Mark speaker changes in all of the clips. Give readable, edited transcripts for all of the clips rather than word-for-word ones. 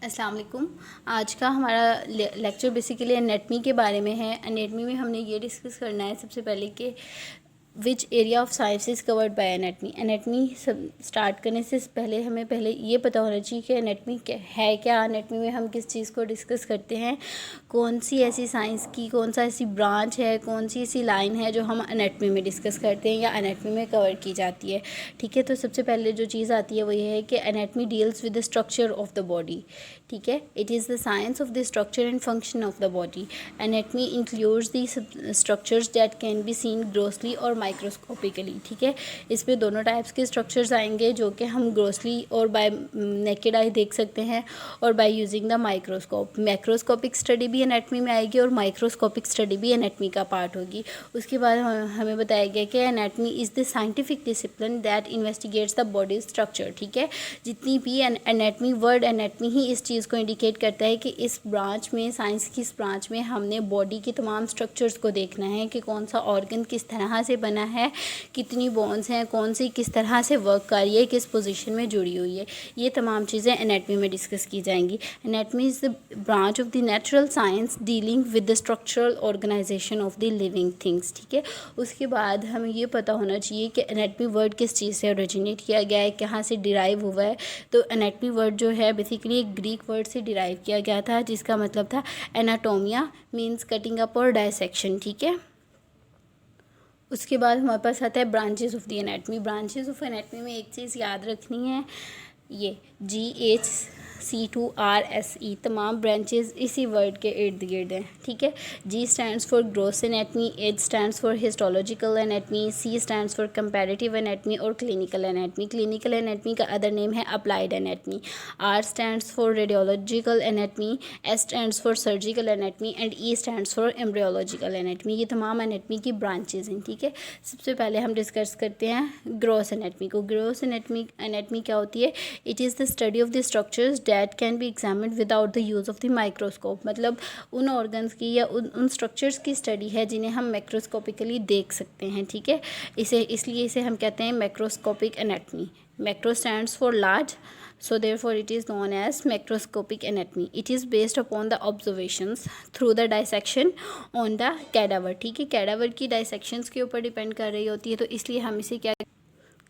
Speaker 1: अस्सलाम वालेकुम। आज का हमारा लेक्चर बेसिकली एनेटमी के बारे में है। एनेटमी में हमने ये डिस्कस करना है सबसे पहले कि which area of science is covered by anatomy. Anatomy start करने से पहले हमें ये पता होना चाहिए कि एनेटमी है क्या। एनेटमी में हम किस चीज़ को डिस्कस करते हैं, कौन सी ऐसी साइंस की कौन सा ऐसी ब्रांच है, कौन सी ऐसी लाइन है जो हम एनेटमी में डिस्कस करते हैं या एनेटमी में कवर की जाती है। ठीक है, तो सबसे पहले जो चीज़ आती है वो ये है कि anatomy deals with the structure of the body. ठीक है, it is the science of the structure and function of the body. Anatomy includes the structures that can be seen grossly और माइक्रोस्कोपिकली। ठीक है, इसमें दोनों टाइप्स के structures आएंगे जो कि हम ग्रोसली और बाय नेकेड आई देख सकते हैं और by using the microscope. Macroscopic study भी एनेटमी में आएगी और माइक्रोस्कोपिक स्टडी भी एनेटमी का पार्ट होगी। उसके बाद हमें बताया गया कि anatomy is the scientific discipline that investigates the body structure. ठीक है, जितनी भी एनेटमी वर्ड एनेटमी ही इस चीज़ को इंडिकेट करता है कि इस ब्रांच में, साइंस की इस ब्रांच में हमने बॉडी के तमाम स्ट्रक्चर्स को देखना है कि कौन सा ऑर्गन किस तरह से बना है, कितनी बोन्स हैं, कौन सी किस तरह से वर्क कर रही है, किस पोजीशन में जुड़ी हुई है। ये तमाम चीज़ें एनेटमी में डिस्कस की जाएंगी। Anatomy is the branch of the natural science dealing with the structural organisation of the living things. ठीक है, उसके बाद हमें ये पता होना चाहिए कि एनेटमी वर्ड किस चीज़ से ओरिजिनेट किया गया है, कहाँ से डिराइव हुआ है। तो एनेटमी वर्ड जो है बेसिकली एक ग्रीक वर्ड से डिराइव किया गया था जिसका मतलब था एनाटोमिया, मीन्स कटिंग अप और डायसेक्शन। ठीक है, उसके बाद हमारे पास आता है branches of the anatomy. Branches of anatomy में एक चीज़ याद रखनी है, ये GHC2RSE तमाम ब्रांचेस इसी वर्ड के इर्द गिर्द हैं। ठीक है, G stands for gross anatomy, H stands for histological anatomy, C stands for comparative anatomy और क्लिनिकल एनेटमी। क्लिनिकल एनेटमी का अदर नेम है applied anatomy. R stands for radiological anatomy, S stands for surgical anatomy and E stands for embryological anatomy. ये तमाम anatomy की branches हैं। ठीक है, सबसे पहले हम डिस्कस करते हैं ग्रॉस एनेटमी को। ग्रॉस एनेटमी क्या होती है? It is the study of the structures that can be examined without the use of the microscope. मतलब उन ऑर्गन्स की या उन स्ट्रक्चर्स की स्टडी है जिन्हें हम मैक्रोस्कोपिकली देख सकते हैं। ठीक है, इसलिए इसे हम कहते हैं macroscopic anatomy. Macro stands for large, so therefore it is known as macroscopic anatomy. It is based upon the observations through the dissection on the cadaver. ठीक है, कैडावर की डाइसेक्शंस के ऊपर डिपेंड कर रही होती है, तो इसलिए हम इसे क्या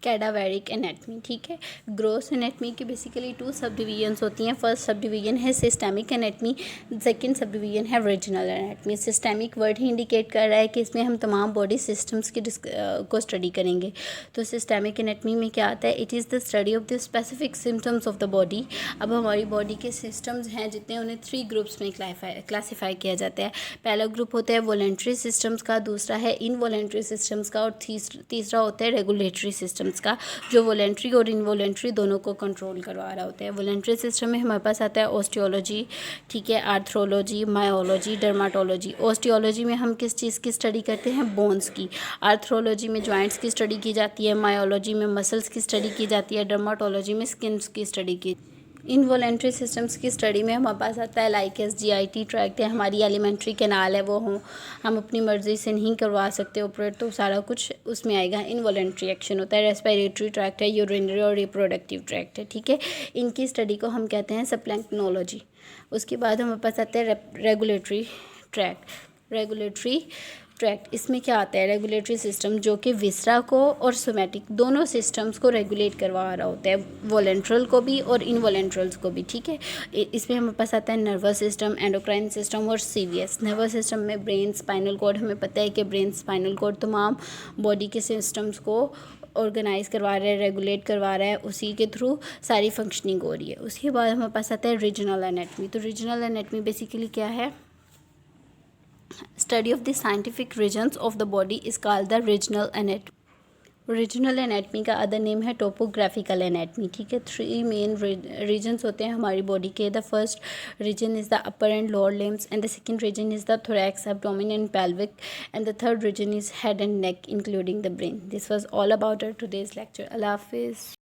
Speaker 1: कैडावेरिक एनेटमी। ठीक है, ग्रॉस एनेटमी की बेसिकली 2 सब डिवीजन्स होती हैं। फर्स्ट सब डिवीजन है systemic anatomy, second sub division है रीजनल एनेटमी। सिस्टेमिक वर्ड ही इंडिकेट कर रहा है कि इसमें हम तमाम बॉडी सिस्टम्स को स्टडी करेंगे। तो सिस्टेमिक एनेटमी में क्या आता है? It is the study of the specific symptoms of the body. अब हमारी बॉडी के सिस्टम्स हैं जितने, उन्हें 3 ग्रुप्स में क्लासीफाई किया जाता है। पहला ग्रुप होता है वॉलेंट्री सिस्टम्स का, दूसरा है इनवॉलेंट्री सिस्टम्स का और तीसरा होता है रेगुलेटरी सिस्टम्स का, जो वॉलेंट्री और इनवॉलेंट्री दोनों को कंट्रोल करवा रहा होता है। वॉलेंट्री सिस्टम में हमारे पास आता है ऑस्टियोलॉजी, ठीक है, आर्थ्रोलॉजी, मायोलॉजी, डर्माटोलॉजी। ऑस्टियोलॉजी में हम किस चीज़ की स्टडी करते हैं? बोन्स की। आर्थ्रोलॉजी में जॉइंट्स की स्टडी की जाती है, मायोलॉजी में मसल्स की स्टडी की जाती है, डर्माटोलॉजी में स्किन्स की स्टडी की। इनवॉलेंट्री सिस्टम्स की स्टडी में हमारे पास आता है लाइक SGIT ट्रैक्ट है, हमारी एलिमेंट्री कैनाल है, वो हम अपनी मर्ज़ी से नहीं करवा सकते ऑपरेट, तो सारा कुछ उसमें आएगा। इनवॉलेंट्री एक्शन होता है, रेस्पिरेटरी ट्रैक्ट है, यूरिनरी और रिप्रोडक्टिव ट्रैक्ट है। ठीक है, इनकी स्टडी को हम कहते हैं सप्लैंक्टोलॉजी। उसके बाद हमारे पास आता है रेगुलेटरी ट्रैक्ट। इसमें क्या आता है? रेगुलेटरी सिस्टम जो कि विसरा को और सोमैटिक दोनों सिस्टम्स को रेगुलेट करवा रहा होता है, वॉलेंट्रल को भी और इनवॉलेंट्रल्स को भी। ठीक है, इसमें हमारे पास आता है नर्वस सिस्टम, एंडोक्राइन सिस्टम और CVS। नर्वस सिस्टम में ब्रेन, स्पाइनल कॉर्ड। हमें पता है कि ब्रेन, स्पाइनल कॉर्ड तमाम बॉडी के सिस्टम्स को ऑर्गेनाइज करवा रहा है, रेगुलेट करवा रहा है, उसी के थ्रू सारी फंक्शनिंग हो रही है। उसके बाद हमारे पास आता है रीजनल एनेटमी। तो रीजनल एनेटमी बेसिकली क्या है? Study of the scientific regions of the body is called the regional anatomy. Regional anatomy का अदर नेम है टोपोग्राफिकल एनेटमी। ठीक है, 3 मेन रीजन्स होते हैं हमारी बॉडी के। The first region is the upper and lower limbs and the second region is the thorax, abdomen and pelvic and the third region is head and neck including the brain. This was all about our today's lecture. अल्लाह हाफिज़।